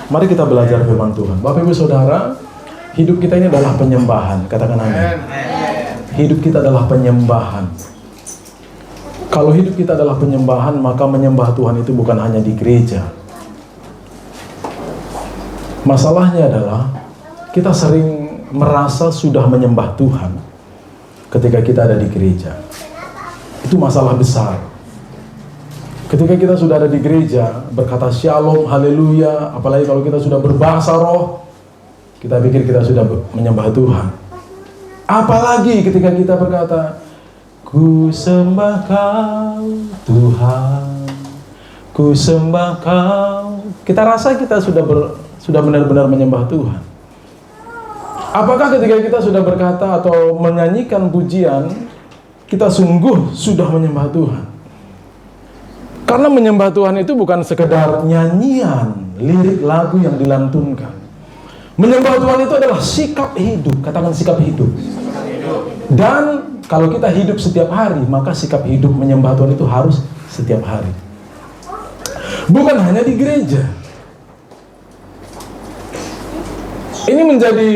Mari kita belajar firman Tuhan. Bapak Ibu Saudara, hidup kita ini adalah penyembahan. Katakan amin. Hidup kita adalah penyembahan. Kalau hidup kita adalah penyembahan, maka menyembah Tuhan itu bukan hanya di gereja. Masalahnya adalah kita sering merasa sudah menyembah Tuhan ketika kita ada di gereja. Itu masalah besar. Ketika kita sudah ada di gereja, berkata shalom, haleluya, apalagi kalau kita sudah berbahasa roh, kita pikir kita sudah menyembah Tuhan. Apalagi ketika kita berkata, ku sembah Kau Tuhan, ku sembah Kau. Kita rasa kita sudah benar-benar menyembah Tuhan. Apakah ketika kita sudah berkata atau menyanyikan pujian, kita sungguh sudah menyembah Tuhan? Karena menyembah Tuhan itu bukan sekedar nyanyian, lirik lagu yang dilantunkan. Menyembah Tuhan itu adalah sikap hidup. Katakan sikap hidup. Dan kalau kita hidup setiap hari, maka sikap hidup menyembah Tuhan itu harus setiap hari. Bukan hanya di gereja. Ini menjadi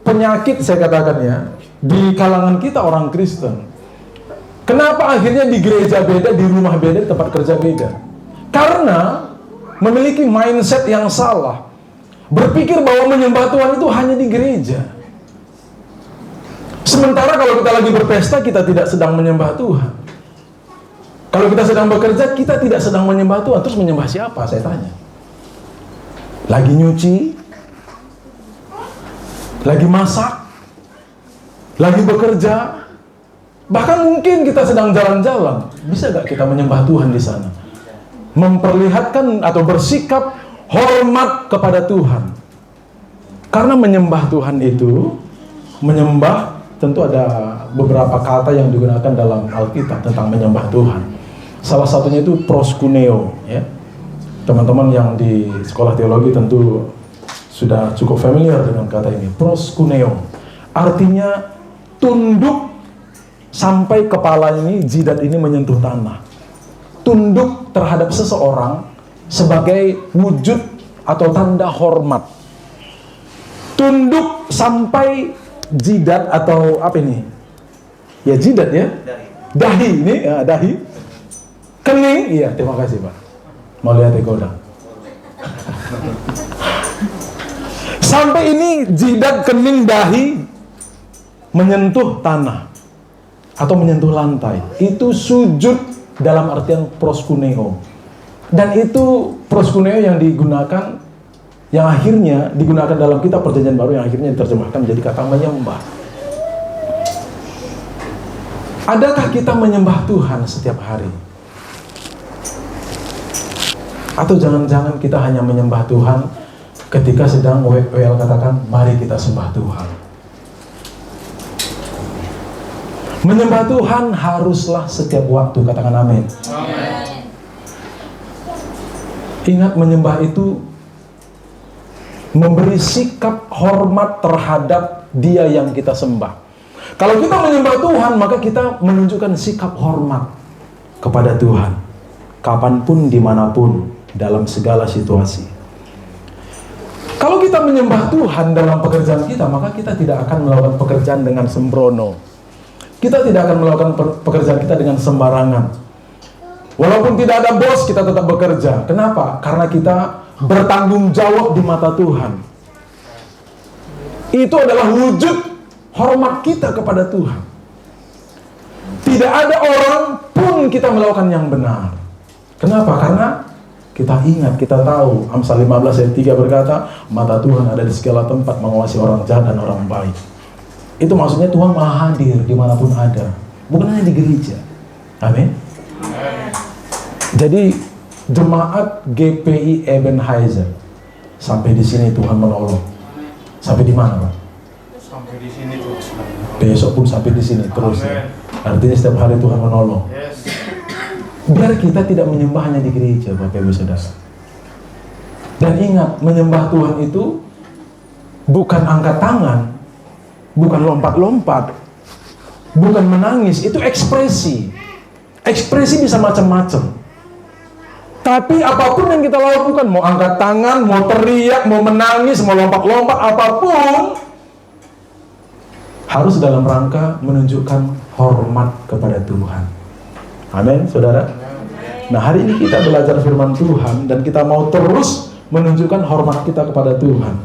penyakit, saya katakan ya, di kalangan kita orang Kristen. Kenapa akhirnya di gereja beda, di rumah beda, di tempat kerja beda? Karena memiliki mindset yang salah. Berpikir bahwa menyembah Tuhan itu hanya di gereja. Sementara kalau kita lagi berpesta, kita tidak sedang menyembah Tuhan. Kalau kita sedang bekerja, kita tidak sedang menyembah Tuhan. Terus menyembah siapa? Saya tanya. Lagi nyuci? Lagi masak? Lagi bekerja? Bahkan mungkin kita sedang jalan-jalan. Bisa gak kita menyembah Tuhan di sana? Memperlihatkan atau bersikap hormat kepada Tuhan. Karena menyembah Tuhan itu, menyembah tentu ada beberapa kata yang digunakan dalam Alkitab tentang menyembah Tuhan. Salah satunya itu proskuneo, ya. Teman-teman yang di sekolah teologi tentu sudah cukup familiar dengan kata ini. Proskuneo artinya tunduk sampai kepala ini, jidat ini menyentuh tanah. Tunduk terhadap seseorang sebagai wujud atau tanda hormat. Tunduk sampai jidat atau apa ini? Ya jidat ya. Dahi ini, ya, dahi. Kening, iya, terima kasih Pak. Mau lihat godang. Sampai ini jidat, kening, dahi menyentuh tanah atau menyentuh lantai. Itu sujud dalam artian proskuneo. Dan itu proskuneo yang digunakan, yang akhirnya digunakan dalam kitab Perjanjian Baru, yang akhirnya diterjemahkan menjadi kata menyembah. Adakah kita menyembah Tuhan setiap hari? Atau jangan-jangan kita hanya menyembah Tuhan ketika sedang WL katakan, mari kita sembah Tuhan. Menyembah Tuhan haruslah setiap waktu, katakan amin. Amin. Ingat, menyembah itu memberi sikap hormat terhadap Dia yang kita sembah. Kalau kita menyembah Tuhan, maka kita menunjukkan sikap hormat kepada Tuhan, kapanpun, dimanapun, dalam segala situasi. Kalau kita menyembah Tuhan dalam pekerjaan kita, maka kita tidak akan melakukan pekerjaan dengan sembrono. Kita tidak akan melakukan pekerjaan kita dengan sembarangan. Walaupun tidak ada bos, kita tetap bekerja. Kenapa? Karena kita bertanggung jawab di mata Tuhan. Itu adalah wujud hormat kita kepada Tuhan. Tidak ada orang pun kita melakukan yang benar. Kenapa? Karena kita ingat, kita tahu, Amsal 15 ayat 3 berkata, mata Tuhan ada di segala tempat, mengawasi orang jahat dan orang baik. Itu maksudnya Tuhan maha hadir dimanapun ada, bukan hanya di gereja. Amin. Jadi jemaat GPI Ebenezer sampai di sini Tuhan menolong. Sampai di mana, Pak? Sampai di sini Tuhan. Besok pun sampai di sini terus. Ya. Artinya setiap hari Tuhan menolong. Yes. Biar kita tidak menyembah hanya di gereja, Bapak Ibu Saudara. Dan ingat, menyembah Tuhan itu bukan angkat tangan, bukan lompat-lompat, bukan menangis, itu ekspresi. Ekspresi bisa macam-macam. Tapi apapun yang kita lakukan, mau angkat tangan, mau teriak, mau menangis, mau lompat-lompat, apapun, harus dalam rangka menunjukkan hormat kepada Tuhan. Amin, saudara. Nah, hari ini kita belajar firman Tuhan dan kita mau terus menunjukkan hormat kita kepada Tuhan.